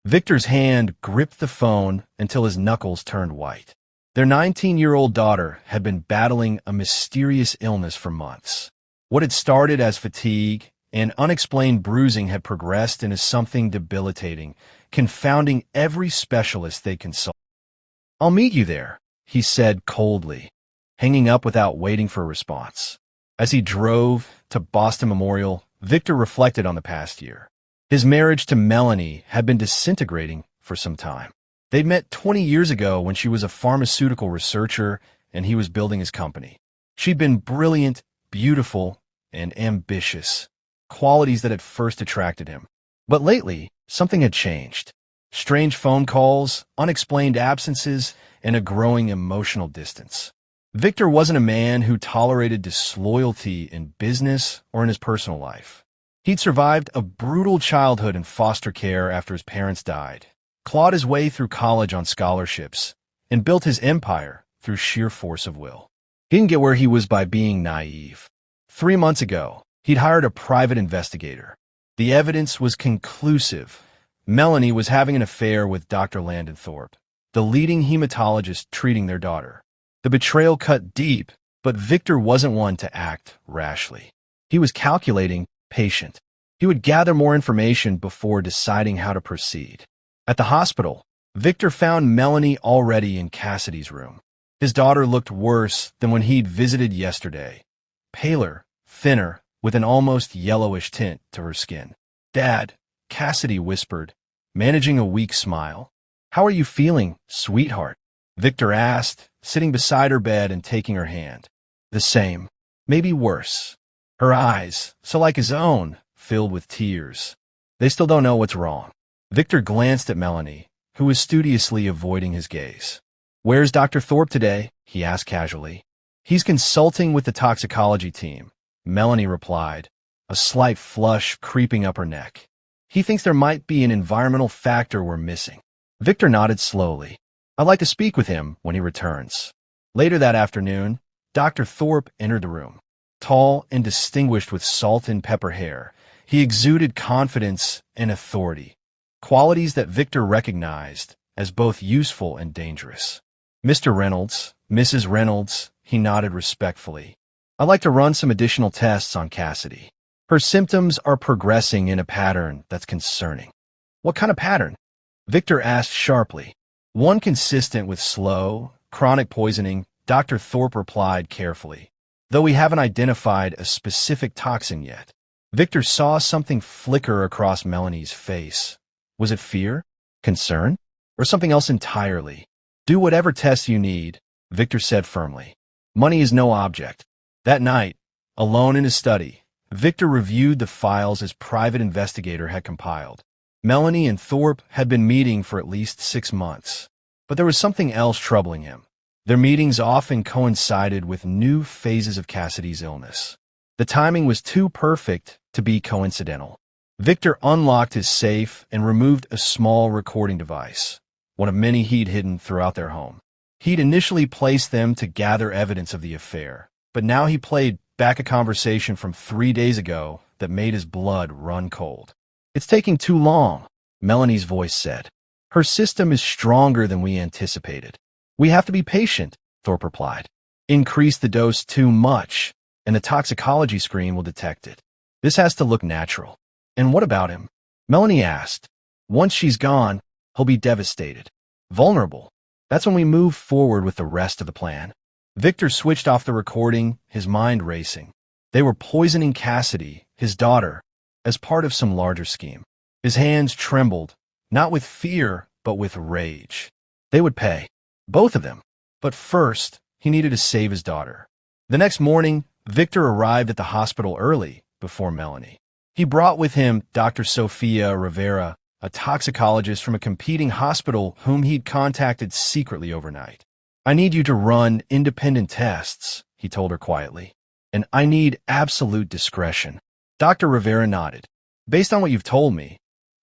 Victor's hand gripped the phone until his knuckles turned white. Their 19-year-old daughter had been battling a mysterious illness for months. What had started as fatigue and unexplained bruising had progressed into something debilitating, confounding every specialist they consulted. "I'll meet you there," he said coldly, hanging up without waiting for a response. As he drove to Boston Memorial, Victor reflected on the past year. His marriage to Melanie had been disintegrating for some time. They'd met 20 years ago when she was a pharmaceutical researcher and he was building his company. She'd been brilliant, beautiful, and ambitious, qualities that had first attracted him. But lately, something had changed. Strange phone calls, unexplained absences, and a growing emotional distance. Victor wasn't a man who tolerated disloyalty in business or in his personal life. He'd survived a brutal childhood in foster care after his parents died, clawed his way through college on scholarships, and built his empire through sheer force of will. He didn't get where he was by being naive. 3 months ago, he'd hired a private investigator. The evidence was conclusive. Melanie was having an affair with Dr. Landon Thorpe, the leading hematologist treating their daughter. The betrayal cut deep, but Victor wasn't one to act rashly. He was calculating, patient. He would gather more information before deciding how to proceed. At the hospital, Victor found Melanie already in Cassidy's room. His daughter looked worse than when he'd visited yesterday, paler, thinner, with an almost yellowish tint to her skin. "Dad," Cassidy whispered, managing a weak smile. "How are you feeling, sweetheart?" Victor asked, sitting beside her bed and taking her hand. "The same, maybe worse." Her eyes, so like his own, filled with tears. "They still don't know what's wrong." Victor glanced at Melanie, who was studiously avoiding his gaze. "Where's Dr. Thorpe today?" he asked casually. "He's consulting with the toxicology team," Melanie replied, a slight flush creeping up her neck. "He thinks there might be an environmental factor we're missing." Victor nodded slowly. "I'd like to speak with him when he returns." Later that afternoon, Dr. Thorpe entered the room. Tall and distinguished with salt and pepper hair, he exuded confidence and authority, qualities that Victor recognized as both useful and dangerous. "Mr. Reynolds, Mrs. Reynolds," he nodded respectfully. "I'd like to run some additional tests on Cassidy. Her symptoms are progressing in a pattern that's concerning." "What kind of pattern?" Victor asked sharply. "One consistent with slow, chronic poisoning," Dr. Thorpe replied carefully, "though we haven't identified a specific toxin yet." Victor saw something flicker across Melanie's face. Was it fear, concern, or something else entirely? "Do whatever tests you need," Victor said firmly. "Money is no object." That night, alone in his study, Victor reviewed the files his private investigator had compiled. Melanie and Thorpe had been meeting for at least 6 months. But there was something else troubling him. Their meetings often coincided with new phases of Cassidy's illness. The timing was too perfect to be coincidental. Victor unlocked his safe and removed a small recording device, one of many he'd hidden throughout their home. He'd initially placed them to gather evidence of the affair, but now he played back a conversation from 3 days ago that made his blood run cold. "It's taking too long," Melanie's voice said. "Her system is stronger than we anticipated." "We have to be patient," Thorpe replied. "Increase the dose too much, and the toxicology screen will detect it. This has to look natural." "And what about him?" Melanie asked. "Once she's gone, he'll be devastated. Vulnerable. That's when we move forward with the rest of the plan." Victor switched off the recording, his mind racing. They were poisoning Cassidy, his daughter, as part of some larger scheme. His hands trembled, not with fear, but with rage. They would pay. Both of them. But first, he needed to save his daughter. The next morning, Victor arrived at the hospital early, before Melanie. He brought with him Dr. Sofia Rivera, a toxicologist from a competing hospital whom he'd contacted secretly overnight. "I need you to run independent tests," he told her quietly. "And I need absolute discretion." Dr. Rivera nodded. "Based on what you've told me,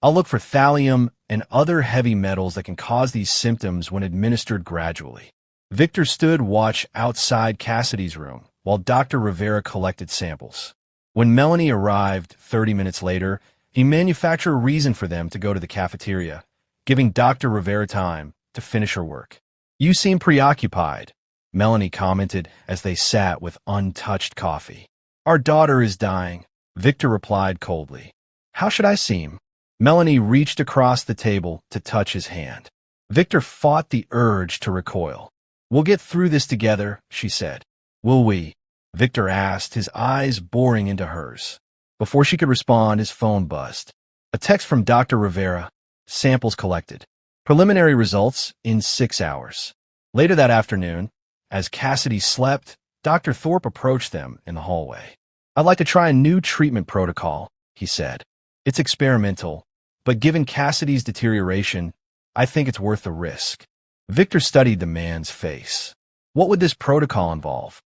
I'll look for thallium and other heavy metals that can cause these symptoms when administered gradually." Victor stood watch outside Cassidy's room while Dr. Rivera collected samples. When Melanie arrived 30 minutes later, he manufactured a reason for them to go to the cafeteria, giving Dr. Rivera time to finish her work. You seem preoccupied, Melanie commented as they sat with untouched coffee. Our daughter is dying, Victor replied coldly. How should I seem? Melanie reached across the table to touch his hand. Victor fought the urge to recoil. We'll get through this together, she said. Will we? Victor asked, his eyes boring into hers. Before she could respond, his phone buzzed. A text from Dr. Rivera. Samples collected. Preliminary results in 6 hours. Later that afternoon, as Cassidy slept, Dr. Thorpe approached them in the hallway. I'd like to try a new treatment protocol, he said. It's experimental, but given Cassidy's deterioration, I think it's worth the risk. Victor studied the man's face. What would this protocol involve?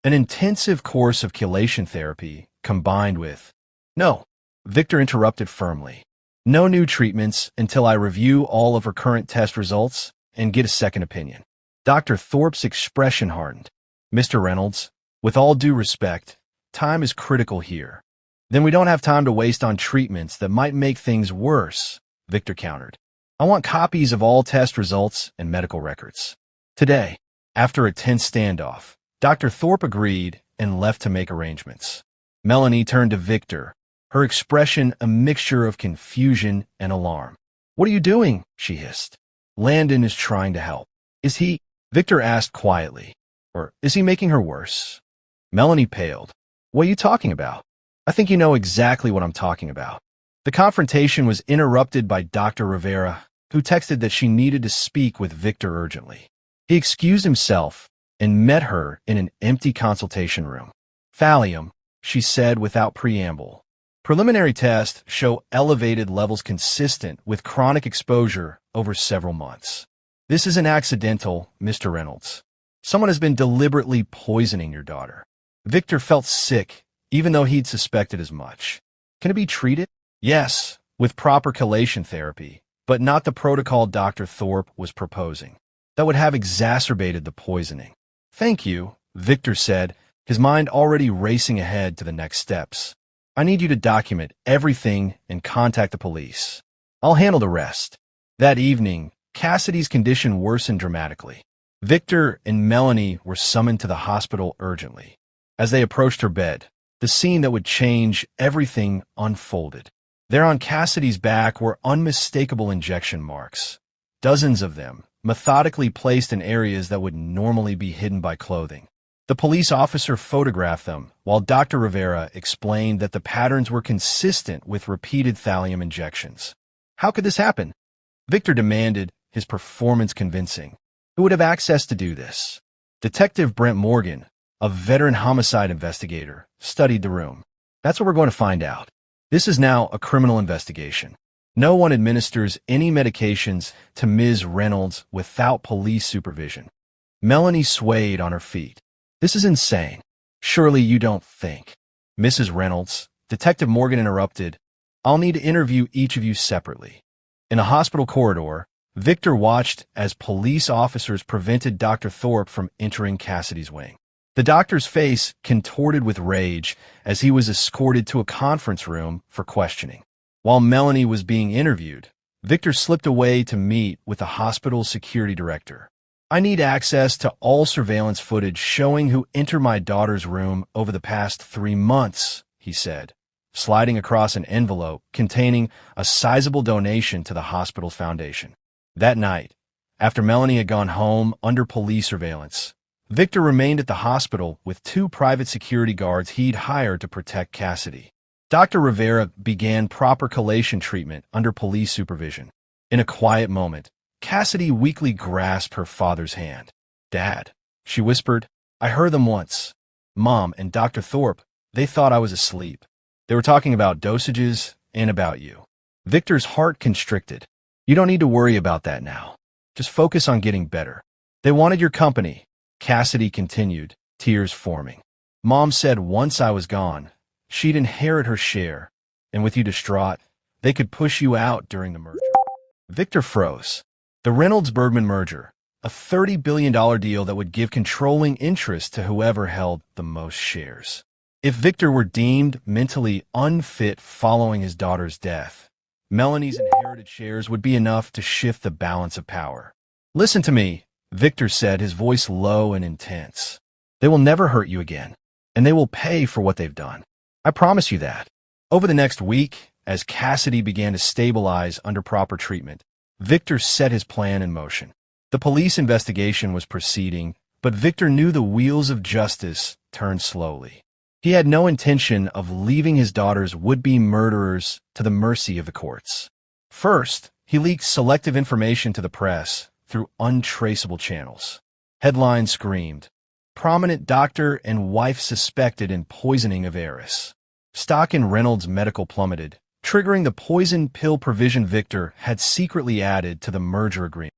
An intensive course of chelation therapy combined with... No, Victor interrupted firmly. No new treatments until I review all of her current test results and get a second opinion. Dr. Thorpe's expression hardened. Mr. Reynolds, with all due respect, time is critical here. Then we don't have time to waste on treatments that might make things worse, Victor countered. I want copies of all test results and medical records. Today, after a tense standoff, Dr. Thorpe agreed and left to make arrangements. Melanie turned to Victor, her expression a mixture of confusion and alarm. What are you doing? She hissed. Landon is trying to help. Is he? Victor asked quietly. Or is he making her worse? Melanie paled. What are you talking about? I think you know exactly what I'm talking about. The confrontation was interrupted by Dr. Rivera, who texted that she needed to speak with Victor urgently. He excused himself and met her in an empty consultation room. Thallium, she said without preamble. Preliminary tests show elevated levels consistent with chronic exposure over several months. This isn't accidental, Mr. Reynolds. Someone has been deliberately poisoning your daughter. Victor felt sick, even though he'd suspected as much. Can it be treated? Yes, with proper chelation therapy, but not the protocol Dr. Thorpe was proposing. That would have exacerbated the poisoning. Thank you, Victor said, his mind already racing ahead to the next steps. I need you to document everything and contact the police. I'll handle the rest. That evening, Cassidy's condition worsened dramatically. Victor and Melanie were summoned to the hospital urgently. As they approached her bed, the scene that would change everything unfolded. There on Cassidy's back were unmistakable injection marks, dozens of them, methodically placed in areas that would normally be hidden by clothing. The police officer photographed them, while Dr. Rivera explained that the patterns were consistent with repeated thallium injections. How could this happen? Victor demanded, his performance convincing. Who would have access to do this? Detective Brent Morgan, a veteran homicide investigator, studied the room. That's what we're going to find out. This is now a criminal investigation. No one administers any medications to Ms. Reynolds without police supervision. Melanie swayed on her feet. This is insane. Surely you don't think. Mrs. Reynolds, Detective Morgan interrupted. I'll need to interview each of you separately. In a hospital corridor, Victor watched as police officers prevented Dr. Thorpe from entering Cassidy's wing. The doctor's face contorted with rage as he was escorted to a conference room for questioning. While Melanie was being interviewed, Victor slipped away to meet with the hospital's security director. I need access to all surveillance footage showing who entered my daughter's room over the past 3 months, he said, sliding across an envelope containing a sizable donation to the hospital's foundation. That night, after Melanie had gone home under police surveillance, Victor remained at the hospital with 2 private security guards he'd hired to protect Cassidy. Dr. Rivera began proper chelation treatment under police supervision. In a quiet moment, Cassidy weakly grasped her father's hand. Dad, she whispered, I heard them once. Mom and Dr. Thorpe, they thought I was asleep. They were talking about dosages and about you. Victor's heart constricted. You don't need to worry about that now. Just focus on getting better. They wanted your company, Cassidy continued, tears forming. Mom said once I was gone, she'd inherit her share, and with you distraught, they could push you out during the merger. Victor froze. The Reynolds-Bergman merger, a $30 billion deal that would give controlling interest to whoever held the most shares. If Victor were deemed mentally unfit following his daughter's death, Melanie's inheritance inherited shares would be enough to shift the balance of power. Listen to me, Victor said, his voice low and intense. They will never hurt you again, and they will pay for what they've done. I promise you that. Over the next week, as Cassidy began to stabilize under proper treatment, Victor set his plan in motion. The police investigation was proceeding, but Victor knew the wheels of justice turned slowly. He had no intention of leaving his daughter's would-be murderers to the mercy of the courts. First, he leaked selective information to the press through untraceable channels. Headlines screamed, "Prominent doctor and wife suspected in poisoning of heiress." Stock in Reynolds Medical plummeted, triggering the poison pill provision Victor had secretly added to the merger agreement,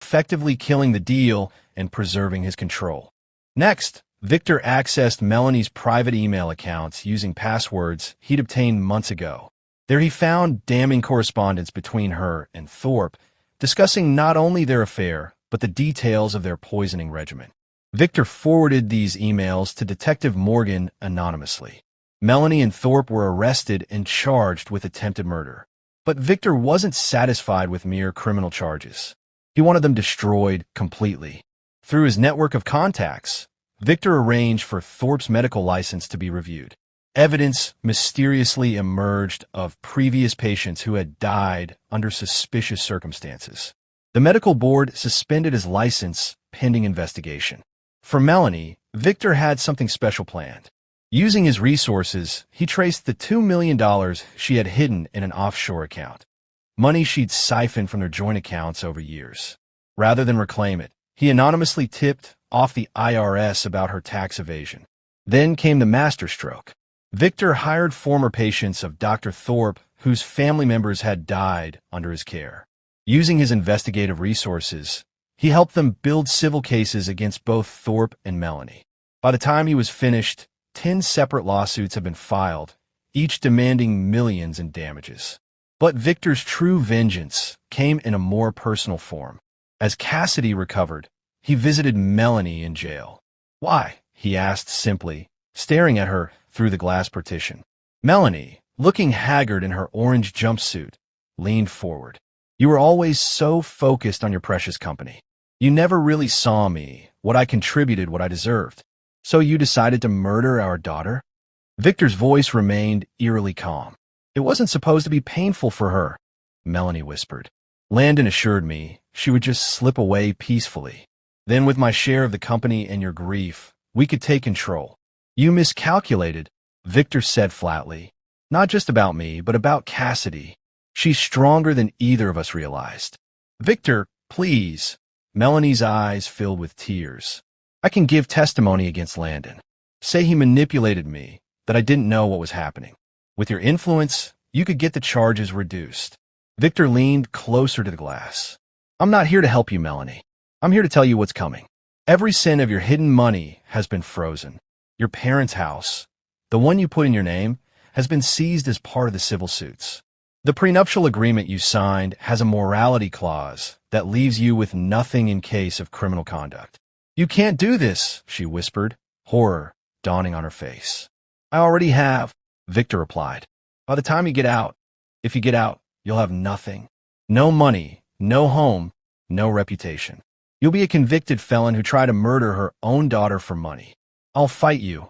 effectively killing the deal and preserving his control. Next, Victor accessed Melanie's private email accounts using passwords he'd obtained months ago. There he found damning correspondence between her and Thorpe, discussing not only their affair, but the details of their poisoning regimen. Victor forwarded these emails to Detective Morgan anonymously. Melanie and Thorpe were arrested and charged with attempted murder. But Victor wasn't satisfied with mere criminal charges. He wanted them destroyed completely. Through his network of contacts, Victor arranged for Thorpe's medical license to be reviewed. Evidence mysteriously emerged of previous patients who had died under suspicious circumstances. The medical board suspended his license pending investigation. For Melanie, Victor had something special planned. Using his resources, he traced the $2 million she had hidden in an offshore account. Money she'd siphoned from their joint accounts over years. Rather than reclaim it, he anonymously tipped off the IRS about her tax evasion. Then came the masterstroke. Victor hired former patients of Dr. Thorpe whose family members had died under his care. Using his investigative resources, he helped them build civil cases against both Thorpe and Melanie. By the time he was finished, 10 separate lawsuits had been filed, each demanding millions in damages. But Victor's true vengeance came in a more personal form. As Cassidy recovered, he visited Melanie in jail. "Why?" he asked simply, staring at her through the glass partition. Melanie, looking haggard in her orange jumpsuit, leaned forward. "You were always so focused on your precious company. You never really saw me, what I contributed, what I deserved. So you decided to murder our daughter?" Victor's voice remained eerily calm. "It wasn't supposed to be painful for her," Melanie whispered. "Landon assured me she would just slip away peacefully. Then with my share of the company and your grief, we could take control." "You miscalculated," Victor said flatly. "Not just about me, but about Cassidy. She's stronger than either of us realized." "Victor, please." Melanie's eyes filled with tears. "I can give testimony against Landon. Say he manipulated me, that I didn't know what was happening. With your influence, you could get the charges reduced." Victor leaned closer to the glass. "I'm not here to help you, Melanie. I'm here to tell you what's coming. Every cent of your hidden money has been frozen. Your parents' house, the one you put in your name, has been seized as part of the civil suits. The prenuptial agreement you signed has a morality clause that leaves you with nothing in case of criminal conduct." "You can't do this," she whispered, horror dawning on her face. "I already have," Victor replied. "By the time you get out, if you get out, you'll have nothing. No money, no home, no reputation. You'll be a convicted felon who tried to murder her own daughter for money. I'll fight you."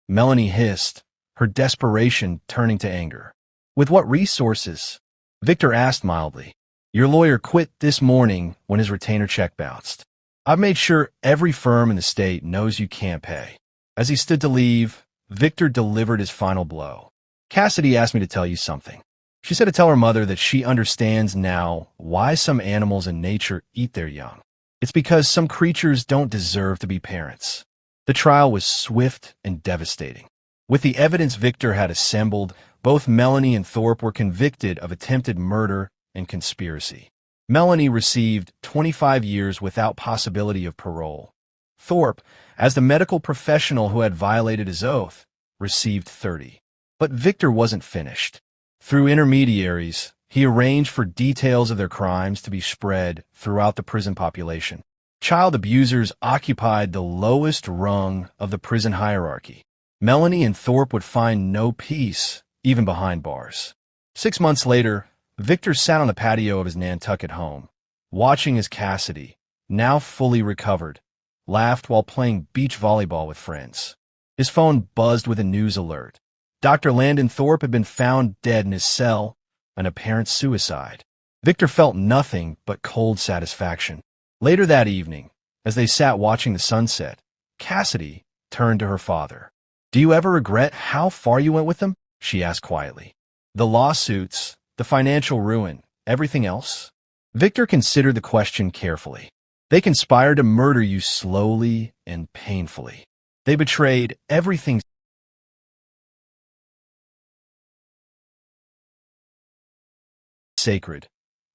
Melanie hissed, her desperation turning to anger. "With what resources?" Victor asked mildly. "Your lawyer quit this morning when his retainer check bounced. I've made sure every firm in the state knows you can't pay." As he stood to leave, Victor delivered his final blow. "Cassidy asked me to tell you something. She said to tell her mother that she understands now why some animals in nature eat their young. It's because some creatures don't deserve to be parents." The trial was swift and devastating. With the evidence Victor had assembled, both Melanie and Thorpe were convicted of attempted murder and conspiracy. Melanie received 25 years without possibility of parole. Thorpe, as the medical professional who had violated his oath, received 30. But Victor wasn't finished. Through intermediaries, he arranged for details of their crimes to be spread throughout the prison population. Child abusers occupied the lowest rung of the prison hierarchy. Melanie and Thorpe would find no peace, even behind bars. 6 months later, Victor sat on the patio of his Nantucket home, watching as Cassidy, now fully recovered, laughed while playing beach volleyball with friends. His phone buzzed with a news alert. Dr. Landon Thorpe had been found dead in his cell, an apparent suicide. Victor felt nothing but cold satisfaction. Later that evening, as they sat watching the sunset, Cassidy turned to her father. "Do you ever regret how far you went with them?" she asked quietly. "The lawsuits, the financial ruin, everything else?" Victor considered the question carefully. "They conspired to murder you slowly and painfully. They betrayed everything sacred.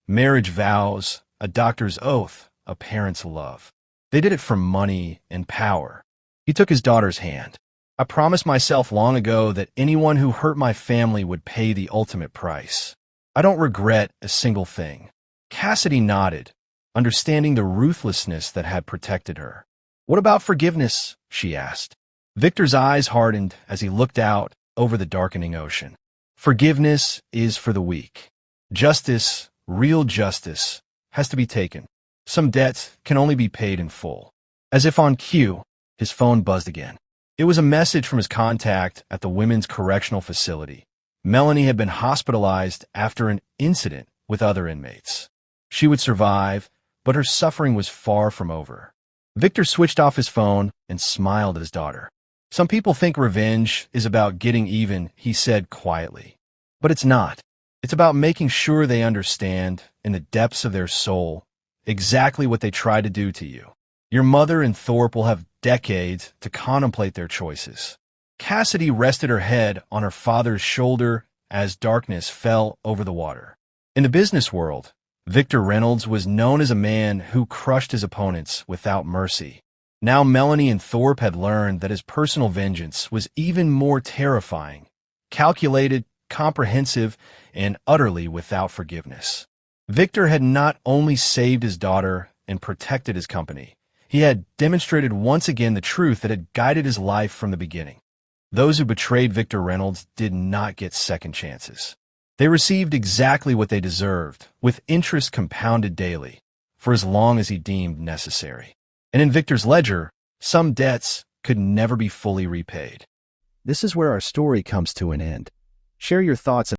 Marriage vows, a doctor's oath, a parent's love. They did it for money and power." He took his daughter's hand. "I promised myself long ago that anyone who hurt my family would pay the ultimate price. I don't regret a single thing." Cassidy nodded, understanding the ruthlessness that had protected her. "What about forgiveness?" she asked. Victor's eyes hardened as he looked out over the darkening ocean. "Forgiveness is for the weak. Justice, real justice, has to be taken. Some debts can only be paid in full." As if on cue, his phone buzzed again. It was a message from his contact at the women's correctional facility. Melanie had been hospitalized after an incident with other inmates. She would survive, but her suffering was far from over. Victor switched off his phone and smiled at his daughter. "Some people think revenge is about getting even," he said quietly. "But it's not. It's about making sure they understand, in the depths of their soul, exactly what they tried to do to you. Your mother and Thorpe will have decades to contemplate their choices." Cassidy rested her head on her father's shoulder as darkness fell over the water. In the business world, Victor Reynolds was known as a man who crushed his opponents without mercy. Now Melanie and Thorpe had learned that his personal vengeance was even more terrifying, calculated, comprehensive, and utterly without forgiveness. Victor had not only saved his daughter and protected his company, he had demonstrated once again the truth that had guided his life from the beginning. Those who betrayed Victor Reynolds did not get second chances. They received exactly what they deserved, with interest compounded daily, for as long as he deemed necessary. And in Victor's ledger, some debts could never be fully repaid. This is where our story comes to an end. Share your thoughts